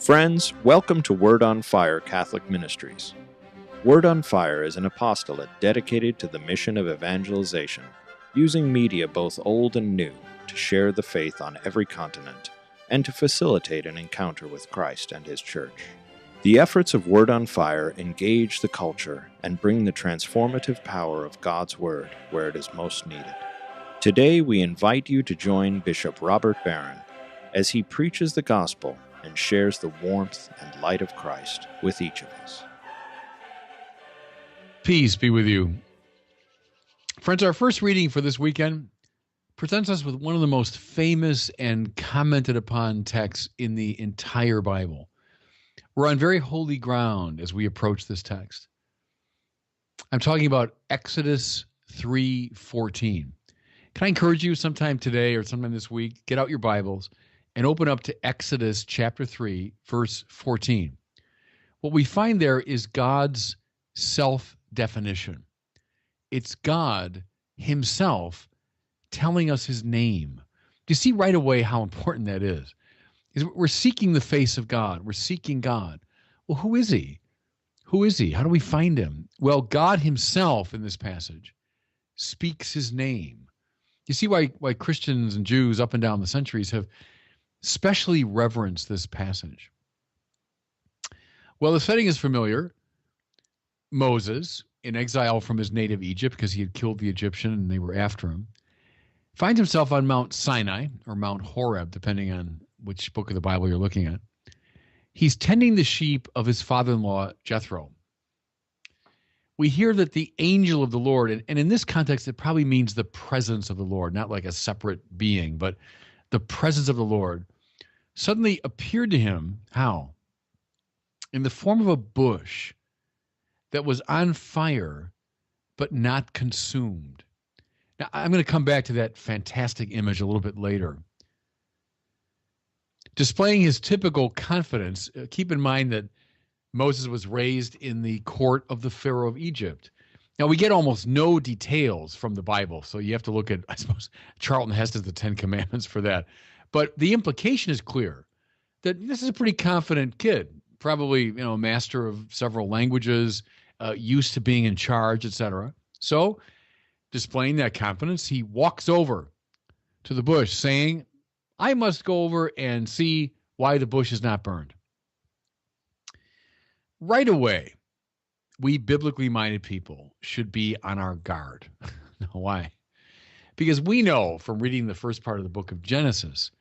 Friends, welcome to Word on Fire Catholic Ministries. Word on Fire is an apostolate dedicated to the mission of evangelization, using media both old and new to share the faith on every continent and to facilitate an encounter with Christ and His Church. The efforts of Word on Fire engage the culture and bring the transformative power of God's Word where it is most needed. Today we invite you to join Bishop Robert Barron as he preaches the gospel and shares the warmth and light of Christ with each of us. Peace be with you. Friends, our first reading for this weekend presents us with one of the most famous and commented upon texts in the entire Bible. We're on very holy ground as we approach this text. I'm talking about Exodus 3:14. Can I encourage you sometime today or sometime this week, get out your Bibles and open up to Exodus chapter 3, verse 14. What we find there is God's self-definition. It's God Himself telling us His name. Do you see right away how important that is? We're seeking the face of God. We're seeking God. Well, who is He? Who is He? How do we find Him? Well, God Himself in this passage speaks His name. You see why Christians and Jews up and down the centuries have specially reverenced this passage. Well, the setting is familiar. Moses, in exile from his native Egypt because he had killed the Egyptian and they were after him, finds himself on Mount Sinai, or Mount Horeb, depending on which book of the Bible you're looking at. He's tending the sheep of his father-in-law, Jethro. We hear that the angel of the Lord, and in this context, it probably means the presence of the Lord, not like a separate being, but the presence of the Lord, suddenly appeared to him, how? In the form of a bush that was on fire, but not consumed. Now, I'm going to come back to that fantastic image a little bit later. Displaying his typical confidence, keep in mind that Moses was raised in the court of the Pharaoh of Egypt. Now, we get almost no details from the Bible, so you have to look at, I suppose, Charlton Heston's The Ten Commandments for that. But the implication is clear that this is a pretty confident kid, probably, master of several languages, used to being in charge, etc. So, displaying that confidence, he walks over to the bush saying, I must go over and see why the bush is not burned. Right away, we biblically minded people should be on our guard. Why? Because we know from reading the first part of the book of Genesis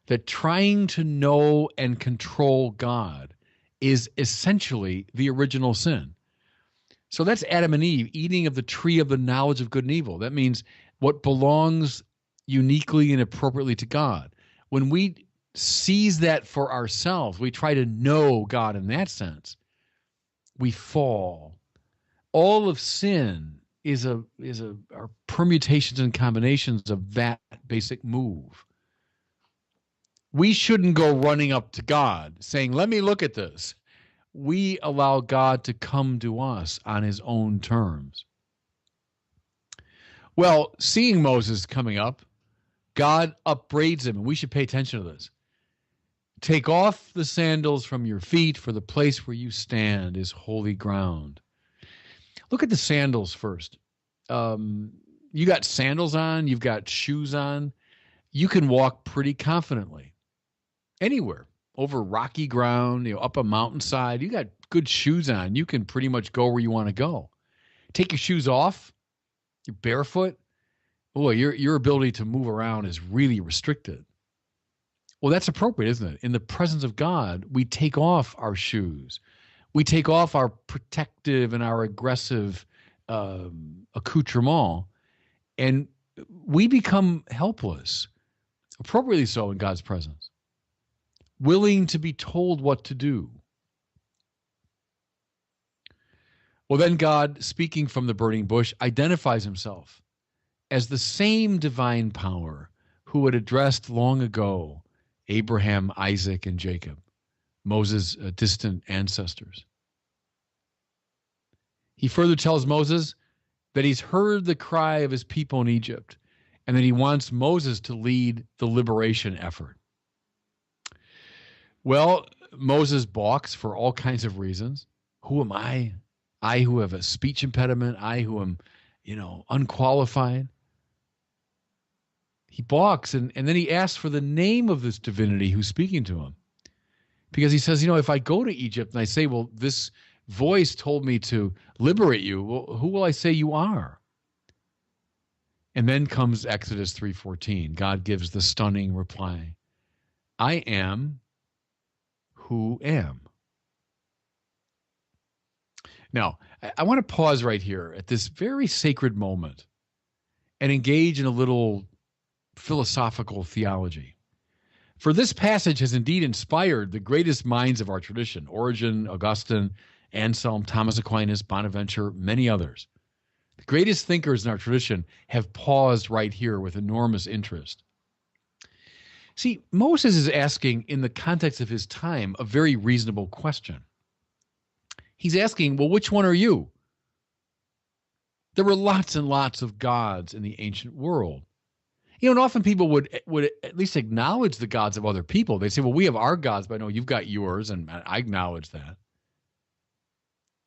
that trying to know and control God is essentially the original sin. So that's Adam and Eve eating of the tree of the knowledge of good and evil. That means what belongs uniquely and appropriately to God. When we seize that for ourselves, we try to know God in that sense, we fall. All of sin are permutations and combinations of that basic move. We shouldn't go running up to God saying, let me look at this. We allow God to come to us on His own terms. Well, seeing Moses coming up, God upbraids him, and we should pay attention to this. Take off the sandals from your feet, for the place where you stand is holy ground. Look at the sandals first. You got sandals on, you've got shoes on. You can walk pretty confidently anywhere, over rocky ground, up a mountainside. You got good shoes on. You can pretty much go where you want to go. Take your shoes off, you're barefoot. Boy, your ability to move around is really restricted. Well, that's appropriate, isn't it? In the presence of God, we take off our shoes. We take off our protective and our aggressive accoutrement, and we become helpless, appropriately so in God's presence, willing to be told what to do. Well, then God, speaking from the burning bush, identifies Himself as the same divine power who had addressed long ago Abraham, Isaac, and Jacob, Moses' distant ancestors. He further tells Moses that he's heard the cry of his people in Egypt and that he wants Moses to lead the liberation effort. Well, Moses balks for all kinds of reasons. Who am I? I who have a speech impediment. I who am, unqualified. He balks, and then he asks for the name of this divinity who's speaking to him. Because he says, if I go to Egypt and I say, well, this voice told me to liberate you, well, who will I say you are? And then comes Exodus 3:14. God gives the stunning reply. I am who am. Now, I want to pause right here at this very sacred moment and engage in a little philosophical theology. For this passage has indeed inspired the greatest minds of our tradition, Origen, Augustine, Anselm, Thomas Aquinas, Bonaventure, many others. The greatest thinkers in our tradition have paused right here with enormous interest. See, Moses is asking, in the context of his time, a very reasonable question. He's asking, well, which one are you? There were lots and lots of gods in the ancient world. And often people would at least acknowledge the gods of other people. They say, well, we have our gods, but no, you've got yours, and I acknowledge that.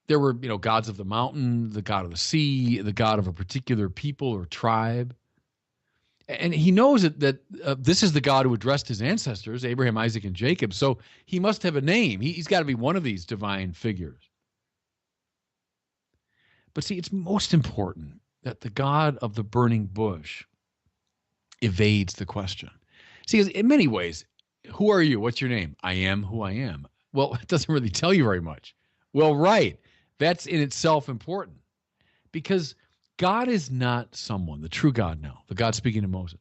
There were, gods of the mountain, the god of the sea, the god of a particular people or tribe. And he knows that this is the God who addressed his ancestors, Abraham, Isaac, and Jacob, so he must have a name. He's got to be one of these divine figures. But see, it's most important that the God of the burning bush evades the question. See, in many ways, who are you? What's your name? I am who I am. Well, it doesn't really tell you very much. Well, right. That's in itself important. Because God is not someone, the true God now, the God speaking to Moses,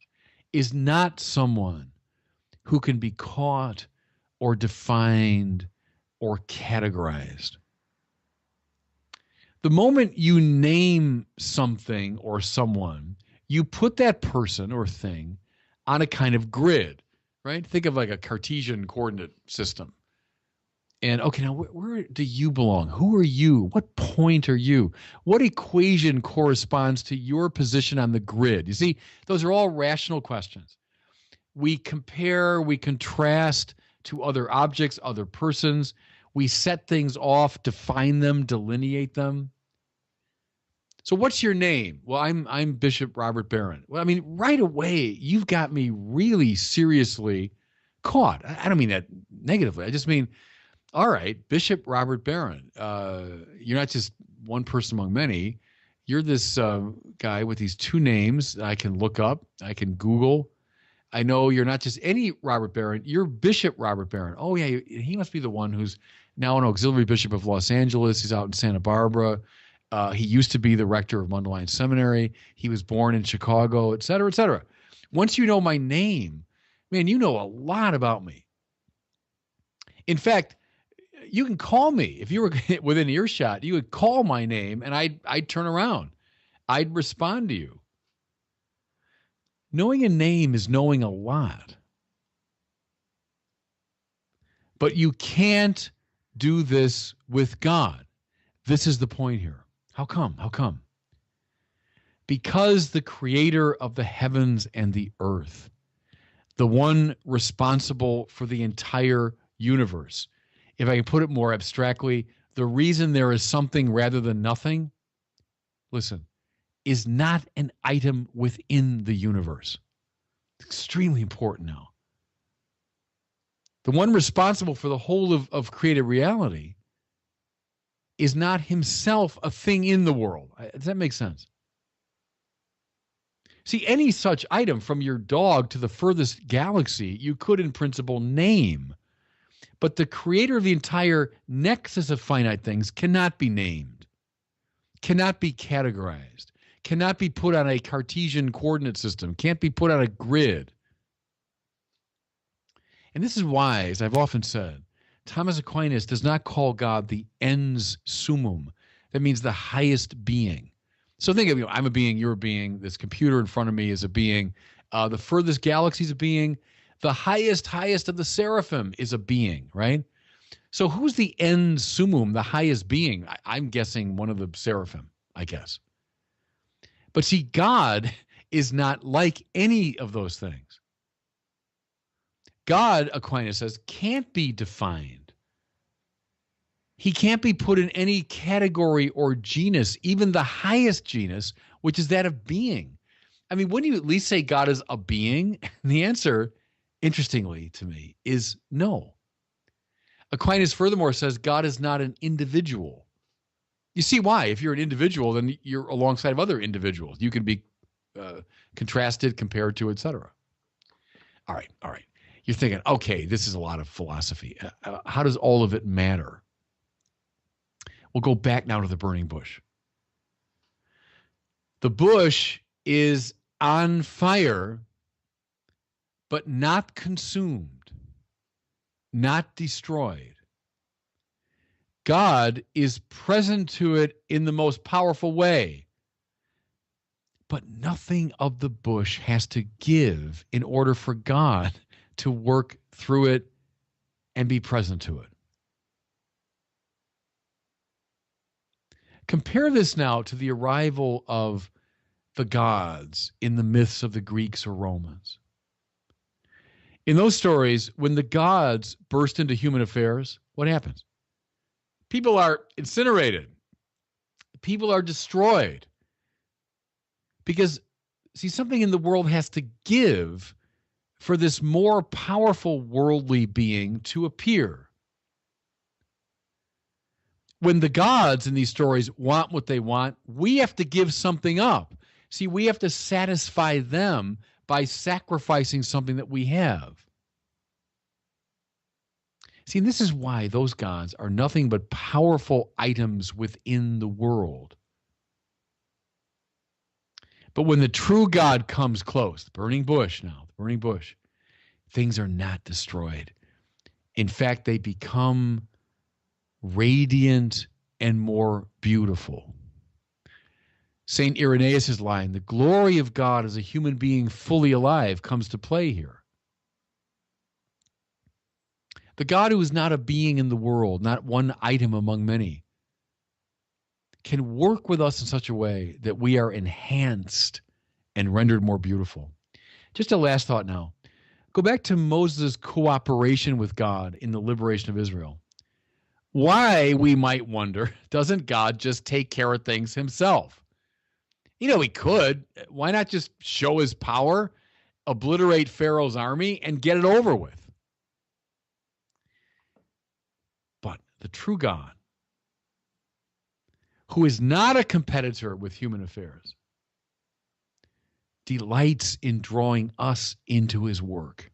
is not someone who can be caught or defined or categorized. The moment you name something or someone, you put that person or thing on a kind of grid, right? Think of like a Cartesian coordinate system. And okay, now where do you belong? Who are you? What point are you? What equation corresponds to your position on the grid? You see, those are all rational questions. We compare, we contrast to other objects, other persons. We set things off, define them, delineate them. So what's your name? Well, I'm Bishop Robert Barron. Well, I mean, right away, you've got me really seriously caught. I don't mean that negatively. I just mean, all right, Bishop Robert Barron. You're not just one person among many. You're this guy with these two names that I can look up. I can Google. I know you're not just any Robert Barron. You're Bishop Robert Barron. Oh, yeah, he must be the one who's now an auxiliary bishop of Los Angeles. He's out in Santa Barbara. He used to be the rector of Mundelein Seminary. He was born in Chicago, et cetera, et cetera. Once you know my name, man, you know a lot about me. In fact, you can call me. If you were within earshot, you would call my name and I'd turn around. I'd respond to you. Knowing a name is knowing a lot. But you can't do this with God. This is the point here. How come? How come? Because the creator of the heavens and the earth, the one responsible for the entire universe, if I can put it more abstractly, the reason there is something rather than nothing, listen, is not an item within the universe. It's extremely important now. The one responsible for the whole of created reality is not himself a thing in the world. Does that make sense? See, any such item, from your dog to the furthest galaxy, you could in principle name. But the creator of the entire nexus of finite things cannot be named, cannot be categorized, cannot be put on a Cartesian coordinate system, can't be put on a grid. And this is why, as I've often said, Thomas Aquinas does not call God the ens summum. That means the highest being. So think of, I'm a being, you're a being, this computer in front of me is a being, the furthest galaxy is a being, the highest of the seraphim is a being, right? So who's the ens summum, the highest being? I'm guessing one of the seraphim, I guess. But see, God is not like any of those things. God, Aquinas says, can't be defined. He can't be put in any category or genus, even the highest genus, which is that of being. I mean, wouldn't you at least say God is a being? And the answer, interestingly to me, is no. Aquinas furthermore says God is not an individual. You see why? If you're an individual, then you're alongside of other individuals. You can be contrasted, compared to, etc. All right. You're thinking, okay, this is a lot of philosophy. How does all of it matter? We'll go back now to the burning bush. The bush is on fire, but not consumed, not destroyed. God is present to it in the most powerful way, but nothing of the bush has to give in order for God to work through it and be present to it. Compare this now to the arrival of the gods in the myths of the Greeks or Romans. In those stories, when the gods burst into human affairs, what happens? People are incinerated. People are destroyed. Because, see, something in the world has to give for this more powerful worldly being to appear. When the gods in these stories want what they want, we have to give something up. See, we have to satisfy them by sacrificing something that we have. See, and this is why those gods are nothing but powerful items within the world. But when the true God comes close, the burning bush, things are not destroyed. In fact, they become radiant and more beautiful. St. Irenaeus' line, the glory of God as a human being fully alive, comes to play here. The God who is not a being in the world, not one item among many, can work with us in such a way that we are enhanced and rendered more beautiful. Just a last thought now. Go back to Moses' cooperation with God in the liberation of Israel. Why, we might wonder, doesn't God just take care of things himself? You know, he could. Why not just show his power, obliterate Pharaoh's army, and get it over with? But the true God, who is not a competitor with human affairs, delights in drawing us into his work,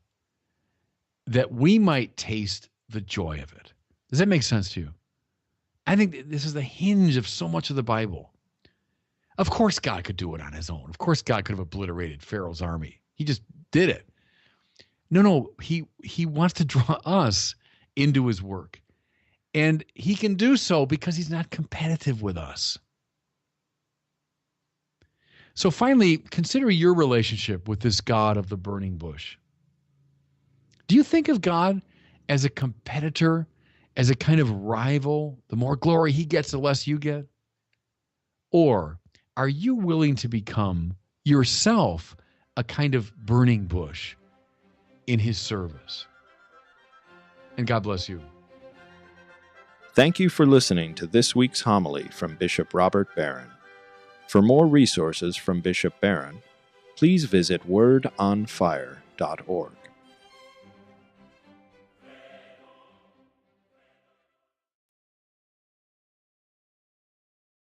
that we might taste the joy of it. Does that make sense to you? I think this is the hinge of so much of the Bible. Of course God could do it on his own. Of course God could have obliterated Pharaoh's army. He just did it. No, he wants to draw us into his work. And he can do so because he's not competitive with us. So finally, consider your relationship with this God of the burning bush. Do you think of God as a competitor, as a kind of rival? The more glory he gets, the less you get? Or are you willing to become yourself a kind of burning bush in his service? And God bless you. Thank you for listening to this week's homily from Bishop Robert Barron. For more resources from Bishop Barron, please visit wordonfire.org.